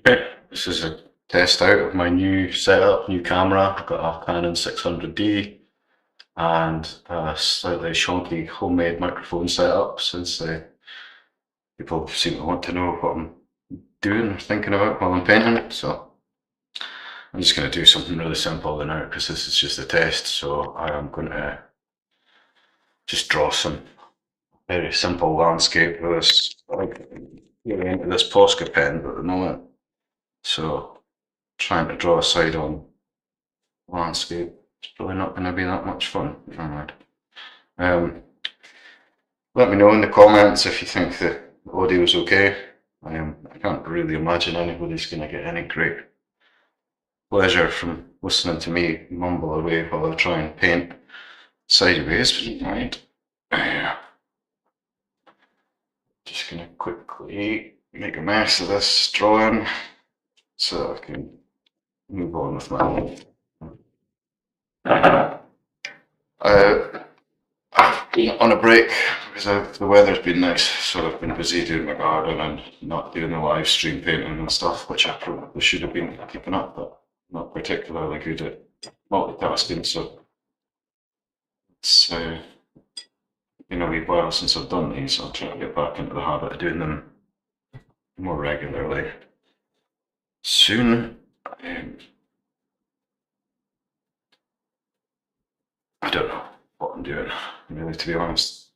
This is a test out of my new setup, new camera. I've got a Canon 600D and a slightly shonky homemade microphone setup since people seem to want to know what I'm doing or thinking about while I'm painting. So I'm just going to do something really simple now because this is just a test. So I am going to just draw some very simple landscape with this, like, getting into this Posca pen at the moment. So trying to draw a side on landscape. It's probably not going to be that much fun. Never mind. Let me know in the comments if you think the audio is okay. I can't really imagine anybody's going to get any great pleasure from listening to me mumble away while I try and paint sideways. But right, just going to quickly make a mess of this drawing so I can move on with my life. I've been on a break because the weather's been nice, so I've been busy doing my garden and not doing the live stream painting and stuff, which I probably should have been keeping up, but not particularly good at multitasking. So it's been a wee while since I've done these. I'll try to get back into the habit of doing them more regularly soon. I don't know what I'm doing, really, to be honest.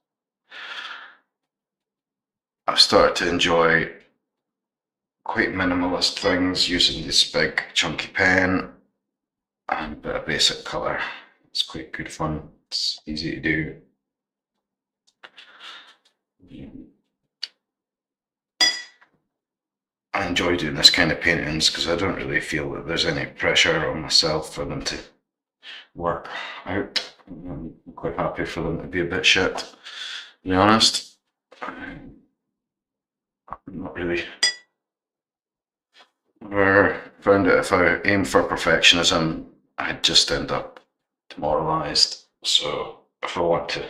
I've started to enjoy quite minimalist things using this big chunky pen and a bit of basic colour. It's quite good fun. It's easy to do. I enjoy doing this kind of paintings because I don't really feel that there's any pressure on myself for them to work out. I'm quite happy for them to be a bit shit, to be honest. I'm not really ever found that if I aim for perfectionism, I'd just end up demoralised. So if I want to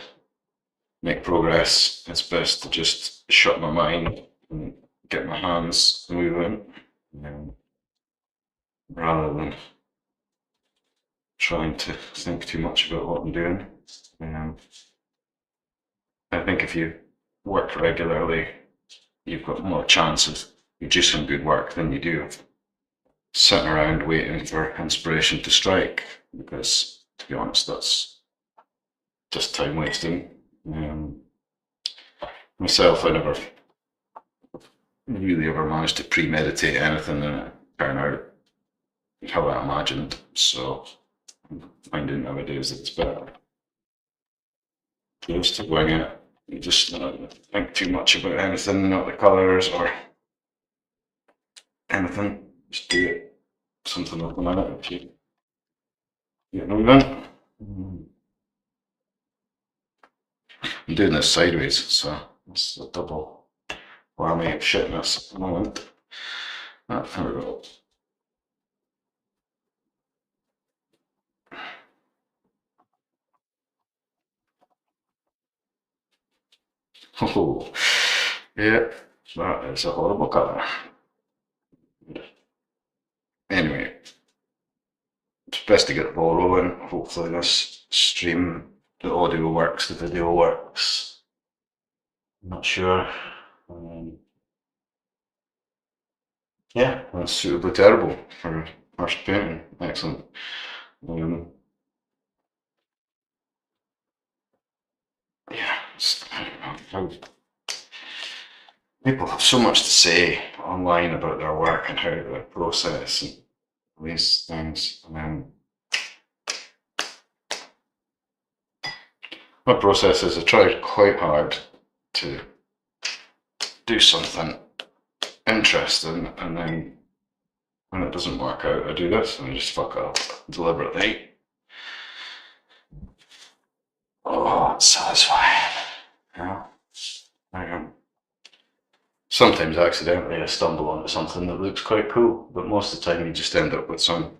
make progress, it's best to just shut my mind and get my hands moving, rather than trying to think too much about what I'm doing. I think if you work regularly, you've got more chance of producing good work than you do of sitting around waiting for inspiration to strike, because, to be honest, that's just time wasting. Myself, I never really ever managed to premeditate anything and it turn out how I imagined. So I'm finding nowadays that it's better just to wing it. You just not think too much about anything, not the colours or anything. Just do it. Something like a minute if you get moving. I'm doing this sideways, so it's a double whammy of shitness at the moment. There we go. Oh, yeah, that is a horrible colour. Anyway, it's best to get the ball rolling. Hopefully this stream, the audio works, the video works. I'm not sure. Yeah, that's suitably terrible for first painting. Excellent. Yeah, people have so much to say online about their work and how their process and these things. My process is I try quite hard to do something interesting, and then when it doesn't work out, I do this and I just fuck up deliberately. Oh, it's satisfying. Yeah. Sometimes accidentally I stumble onto something that looks quite cool, but most of the time you just end up with some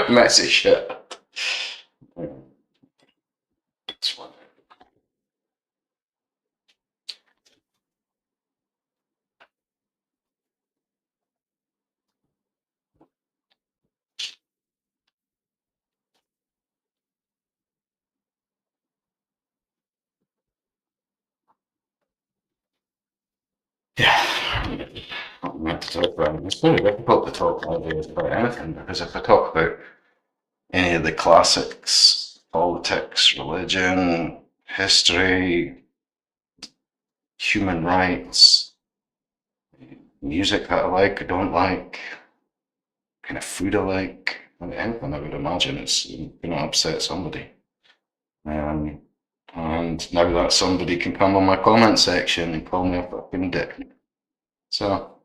messy shit. It's fun. talk about. It's very difficult to talk nowadays about anything because if I talk about any of the classics, politics, religion, history, human rights, music that I like or don't like, kind of food I like, anything I would imagine it's going to upset somebody. Um, and now that somebody can come on my comment section and call me a fucking dick. So,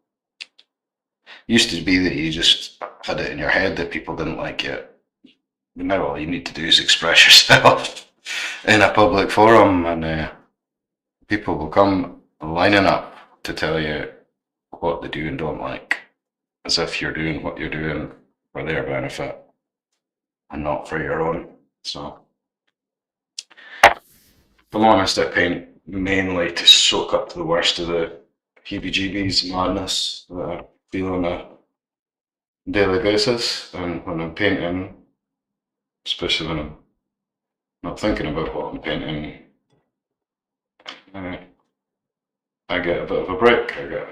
used to be that you just had it in your head that people didn't like it. But now all you need to do is express yourself in a public forum, and people will come lining up to tell you what they do and don't like, as if you're doing what you're doing for their benefit and not for your own. So, if I'm honest, I paint mainly to soak up the worst of the heebie-jeebies madness that I feel on a daily basis. And when I'm painting, especially when I'm not thinking about what I'm painting, uh, I get a bit of a break. I get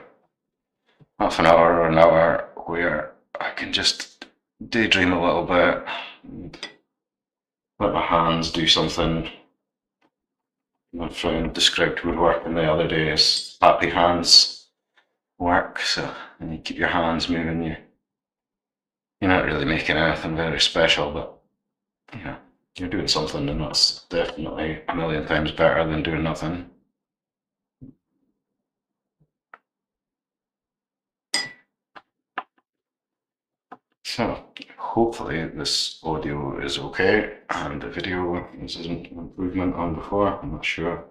half an hour or an hour where I can just daydream a little bit and let my hands do something. My friend described woodworking the other day as happy hands work. So, and you keep your hands moving, you're not really making anything very special, but yeah, you're doing something, and that's definitely a million times better than doing nothing. So, hopefully this audio is okay, and the video is an improvement on before. I'm not sure.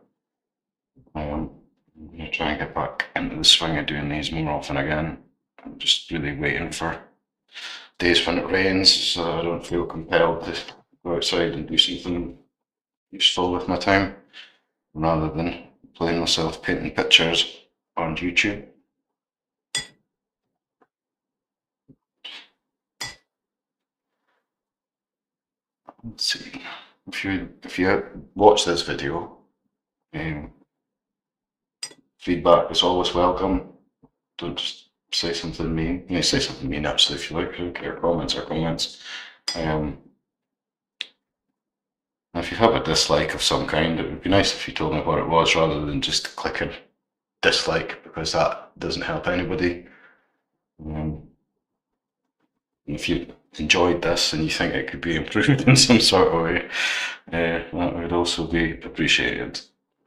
I'm going to try and get back into the swing of doing these more often again. I'm just really waiting for days when it rains so I don't feel compelled to go outside and do something useful with my time rather than playing myself painting pictures on YouTube. Let's see. If you watch this video, um, feedback is always welcome. Don't just say something mean. You may say something mean actually if you like. I don't care. Comments are comments. If you have a dislike of some kind, it would be nice if you told me what it was rather than just clicking dislike, because that doesn't help anybody. If you enjoyed this and you think it could be improved in some sort of way, that would also be appreciated.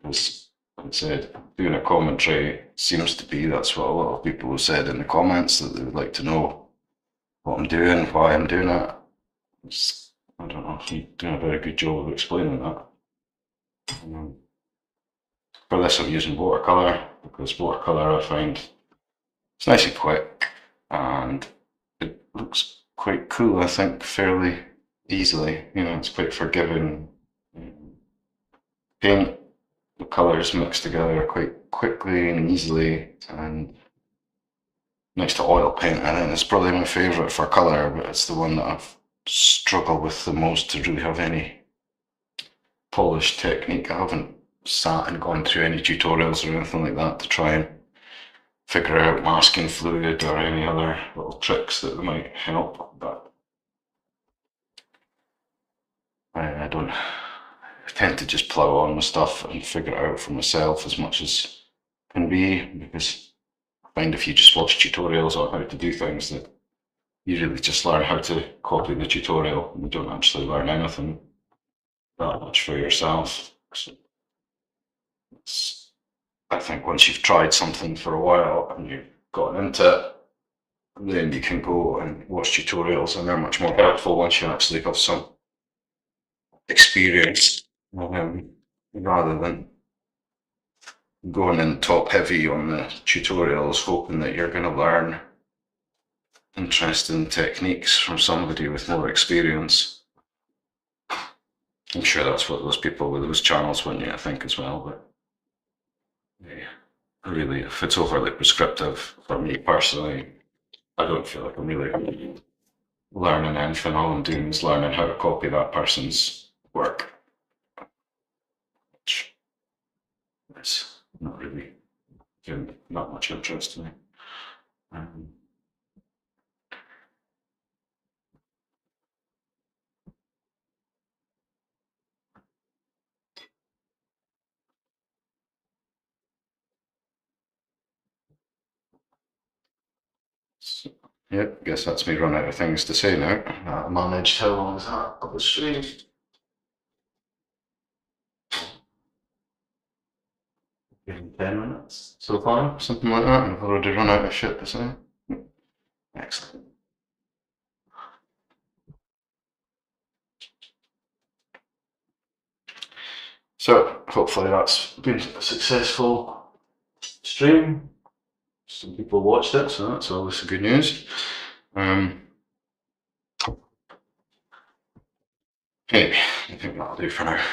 As I said, doing a commentary seems to be that's what a lot of people have said in the comments, that they would like to know what I'm doing, why I'm doing it. I don't know if I'm doing a very good job of explaining that. For this, I'm using watercolour because watercolour I find it's nice and quick and it looks quite cool, I think, fairly easily. It's quite forgiving. Paint, the colours mix together quite quickly and easily, and next to oil paint, I think it's probably my favourite for colour, but it's the one that I've struggled with the most to really have any polished technique. I haven't sat and gone through any tutorials or anything like that to try and figure out masking fluid or any other little tricks that might help, but I don't. I tend to just plow on with stuff and figure it out for myself as much as can be, because I find if you just watch tutorials on how to do things, that you really just learn how to copy the tutorial and you don't actually learn anything that much for yourself. So I think once you've tried something for a while and you've gotten into it, then you can go and watch tutorials, and they're much more helpful once you actually have some experience, rather than going in top heavy on the tutorials, hoping that you're going to learn interesting techniques from somebody with more experience. I'm sure that's what those people with those channels want you to think as well, but yeah, really, if it's overly prescriptive for me personally, I don't feel like I'm really learning anything. All I'm doing is learning how to copy that person's work, which is not really not much interest to me. Yep, guess that's me run out of things to say now. I managed, how long is that? Of the stream? Maybe 10 minutes so far, something like that. I've already run out of shit to say. Excellent. So hopefully that's been a successful stream. Some people watched it, so that's obviously good news. Anyway, I think that'll do for now.